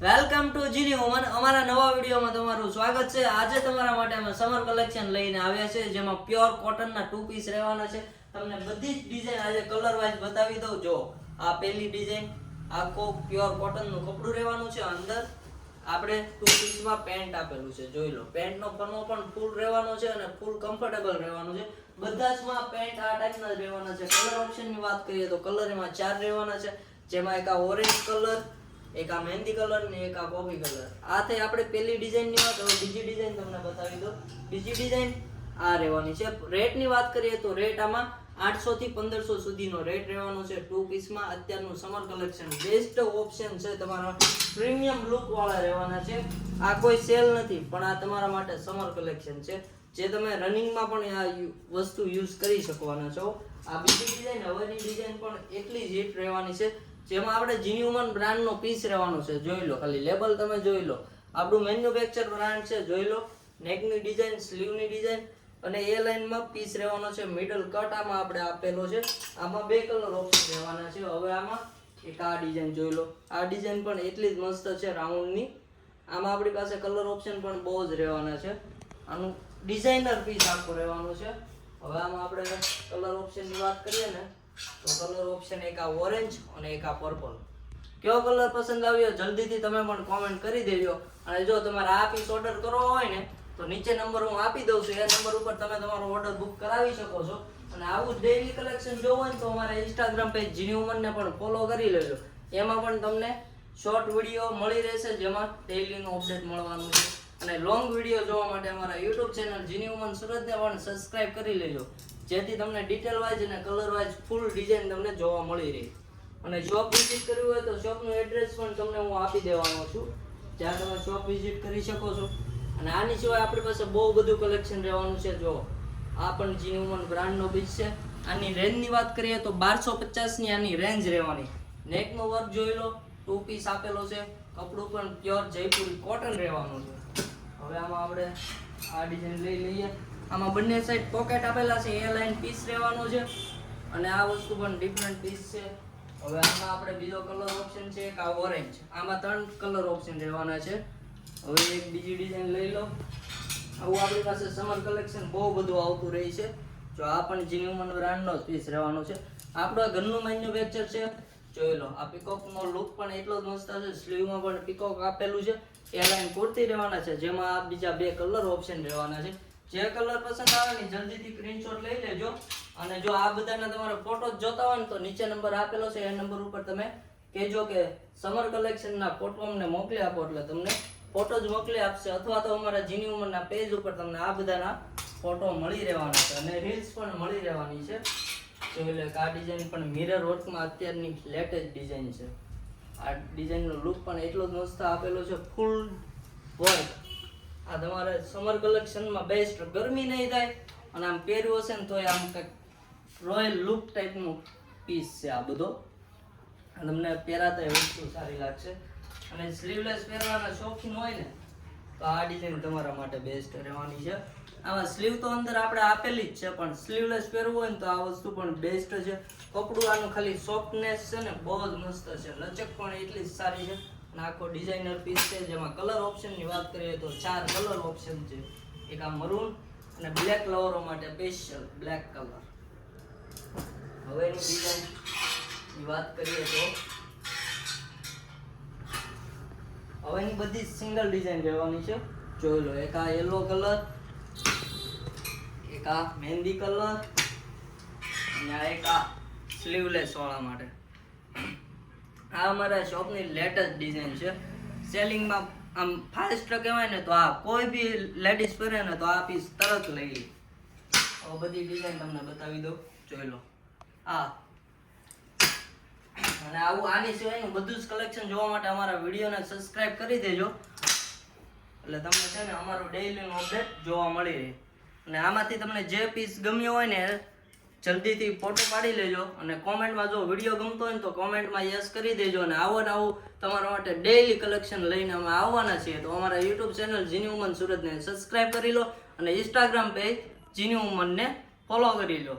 Welcome to જીની woman. અમારા નવા વિડીયોમાં તમારું સ્વાગત છે. આજે તમારા માટે અમે સમર કલેક્શન લઈને આવ્યા છે, જેમાં પ્યોર કોટનના 2 પીસ રહેવાના છે. તમને બધી જ ડિઝાઇન આજે કલર વાઇઝ બતાવી દઉં. જો આ પહેલી ડિઝાઇન, આખો પ્યોર કોટનનું કપડું રહેવાનું છે. અંદર આપણે 2 પીસમાં પેન્ટ આપેલું છે, જોઈ લો. પેન્ટનો પનો પણ ફૂલ રહેવાનો છે અને ફૂલ કમ્ફર્ટેબલ રહેવાનું છે. બધા જમાં પેન્ટ આ ટાઈપના જ રહેવાના છે. કલર ઓપ્શનની વાત કરીએ તો કલર એમાં 4 રહેવાના છે, જેમાં એક આ ઓરેન્જ કલર, એક આ મહેંદી કલર ને એક આ કોફી કલર. આ થઈ આપણે પહેલી ડિઝાઇનની વાત. હવે બીજી ડિઝાઇન તમને બતાવી દો. બીજી ડિઝાઇન આ રહેવાની છે. રેટની વાત કરીએ તો રેટ આમાં 800 થી 1500 સુધીનો રેટ રહેવાનો છે. 2 પીસમાં અત્યારનું સમર કલેક્શન બેસ્ટ ઓપ્શન છે. તમારા પ્રીમિયમ લુક વાળા રહેવાના છે. આ કોઈ સેલ નથી, પણ આ તમારા માટે સમર કલેક્શન છે, જે તમે રનિંગમાં પણ આ વસ્તુ યુઝ કરી શકવાના છો. આ બીજી ડિઝાઇન, હવેની ડિઝાઇન પણ એટલી જ હિટ રહેવાની છે, જેમાં આપણે જીની વુમન બ્રાન્ડનો પીસ રહેવાનો છે. જોઈ લો, ખાલી લેબલ તમે જોઈ લો. આપણું મેન્યુફેક્ચર બ્રાન્ડ છે, જોઈ લો. નેકની ડિઝાઇન, સ્લીવની ડિઝાઇન અને એ લાઇનમાં પીસ રહેવાનો છે. મિડલ કટ આમાં આપણે આપેલો છે. આમાં 2 કલર ઓપ્શન રહેવાના છે. હવે આમાં એક આ ડિઝાઇન જોઈ લો. આ ડિઝાઇન પણ એટલી જ મસ્ત છે, રાઉન્ડની. આમાં આપણી પાસે કલર ઓપ્શન પણ બહુ જ રહેવાના છે. આનું ડિઝાઇનર પીસ આખું રહેવાનું છે. હવે આમાં આપણે કલર ઓપ્શનની વાત કરીએ ને તો કલર ઓપ્શન એક આ ઓરેન્જ અને એક આ પર્પલ. કયો કલર પસંદ આવ્યો જલ્દીથી તમે પણ કોમેન્ટ કરી દેજો. અને જો તમારે આ પીસ ઓર્ડર કરવો હોય ને તો નીચે નંબર હું આપી દઉં છું. એ નંબર ઉપર તમે તમારો ઓર્ડર બુક કરાવી શકો છો. અને આવું ડેઈલી કલેક્શન જોવું હોય ને તો અમારા ઇન્સ્ટાગ્રામ પેજ જીની વુમનને પણ ફોલો કરી લેજો. એમાં પણ તમને શોર્ટ વિડીયો મળી રહેશે, જેમાં ડેઈલીનું અપડેટ મળવાનું છે. અને લોંગ વિડીયો જોવા માટે અમારા યુટ્યુબ ચેનલ જીની વુમન સુરતને પણ સબસ્ક્રાઇબ કરી લેજો, જેથી તમને ડિટેલ વાઇઝ અને કલર વાઇઝ ફૂલ ડિઝાઇન તમને જોવા મળી રહે. અને શોપ વિઝિટ કરવી હોય તો શોપનું એડ્રેસ પણ તમને હું આપી દેવાનો છું, જ્યાં તમે શોપ વિઝિટ કરી શકો છો. અને આની સિવાય આપણી પાસે બહુ બધું કલેક્શન રહેવાનું છે. જો આ પણ જીની વુમન બ્રાન્ડનો પીસ છે. આની રેન્જની વાત કરીએ તો 1250 ની આની રેન્જ રહેવાની. નેકનો વર્ક જોઈ લો. 2 પીસ આપેલો છે. કપડું પણ પ્યોર જયપુરી કોટન રહેવાનું છે. હવે આમાં આપણે આ ડિઝાઇન લઈ લઈએ. આમાં બંને સાઈડ પોકેટ આપેલા છે. એ લાઈન પીસ રહેવાનું છે અને આ વસ્તુ પણ ડિફરન્ટ પીસ છે. હવે આમાં આપણે બીજો કલર ઓપ્શન છે એક આ ઓરેન્જ. આમાં 3 કલર ઓપ્શન રહેવાના છે. હવે એક બીજી ડિઝાઇન લઈ લો. આવું આપણી પાસે સમર કલેક્શન બહુ બધું આવતું રહે છે. જો આ પણ જીની વુમન બ્રાન્ડનો પીસ રહેવાનો છે. આપણો ઘરનું મેન્યુફેક્ચર છે. જોઈ લો, આ પીકોકનો લુક પણ એટલો જ મસ્ત છે. સ્લીવમાં પણ પીકોક આપેલું છે. એ લાઈન કુર્તી રહેવાના છે, જેમાં આ બીજા 2 કલર ઓપ્શન રહેવાના છે. જે કલર પસંદ આવે ને જલ્દીથી સ્ક્રીનશોટ લઈ લેજો. અને જો આ બધાના તમારે ફોટો જોતા હોય ને તો નીચે નંબર આપેલો છે. એ નંબર ઉપર તમે કહેજો કે સમર કલેક્શનના ફોટો અમને મોકલી આપો, એટલે તમને ફોટો જ મોકલી આપશે. અથવા તો અમારા જીની વુમનના પેજ ઉપર તમને આ બધાના ફોટો મળી રહેવાના છે અને રીલ્સ પણ મળી રહેવાની છે. જોઈ લો, આ ડિઝાઇન પણ મિરર વર્કમાં અત્યારની લેટેસ્ટ ડિઝાઇન છે. આ ડિઝાઇનનો લુક પણ એટલો જ મસ્ત આપેલો છે, ફૂલ વર્ક. આ તમારે સમર કલેક્શનમાં બેસ્ટ. ગરમી નહીં થાય અને આમ પહેર્યું હશે ને તોય આમ કંઈક રોયલ લુક ટાઈપનું પીસ છે આ બધો. તમને પહેરાતા વસ્તુ સારી લાગશે. અને સ્લીવલેસ પહેરવાના શોખીન હોય ને તો આ ડિઝાઇન તમારા માટે બેસ્ટ રહેવાની છે. આમાં સ્લીવ તો અંદર આપણે આપેલી જ છે, પણ સ્લીવલેસ પહેરવું હોય ને તો આ વસ્તુ પણ બેસ્ટ છે. કપડું આનું ખાલી સોફ્ટનેસ છે ને બહુ જ મસ્ત છે. લચક પણ એટલી જ સારી છે. અને આખો ડિઝાઇનર પીસ છે, જેમાં કલર ઓપ્શનની વાત કરીએ તો 4 કલર ઓપ્શન છે. એક આ મરૂન અને બ્લેક લવરો માટે સ્પેશિયલ બ્લેક કલર. હવે એની ડિઝાઇનની વાત કરીએ તો હવે એની બધી સિંગલ ડિઝાઇન રહેવાની છે. જોઈ લો, એક આ યલો કલર, એક આ મહેંદી કલર અને આ એક આ સ્લીવલેસ વાળા માટે. આ અમારા શોપની લેટેસ્ટ ડિઝાઇન છે. સેલિંગમાં આમ ફાસ્ટ કહેવાય ને તો આ કોઈ બી લેડીઝ પહેરે ને તો આ પીસ તરત લઈ લે. હવે બધી ડિઝાઇન તમને બતાવી દઉં. જોઈ લો, આ અને આવું આની સિવાયનું બધું જ કલેક્શન જોવા માટે અમારા વિડીયોને સબસ્ક્રાઇબ કરી દેજો, એટલે તમને છે ને અમારું ડેઈલીનું અપડેટ જોવા મળી રહે. અને આમાંથી તમને જે પીસ ગમ્યો હોય ને જલ્દીથી ફોટો પાડી લેજો. અને કોમેન્ટમાં જો વિડીયો ગમતો હોય ને તો કોમેન્ટમાં યસ કરી દેજો. અને આવું તમારા માટે ડેઈલી કલેક્શન લઈને અમે આવવાના છીએ. તો અમારા યુટ્યુબ ચેનલ જીની વુમન સુરતને સબસ્ક્રાઇબ કરી લો અને ઇન્સ્ટાગ્રામ પેજ જીની વુમનને ફોલો કરી લો.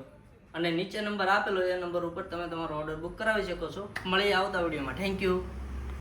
અને નીચે નંબર આપેલો એ નંબર ઉપર તમે તમારો ઓર્ડર બુક કરાવી શકો છો. મળીએ આવતા વિડીયોમાં. Thank you.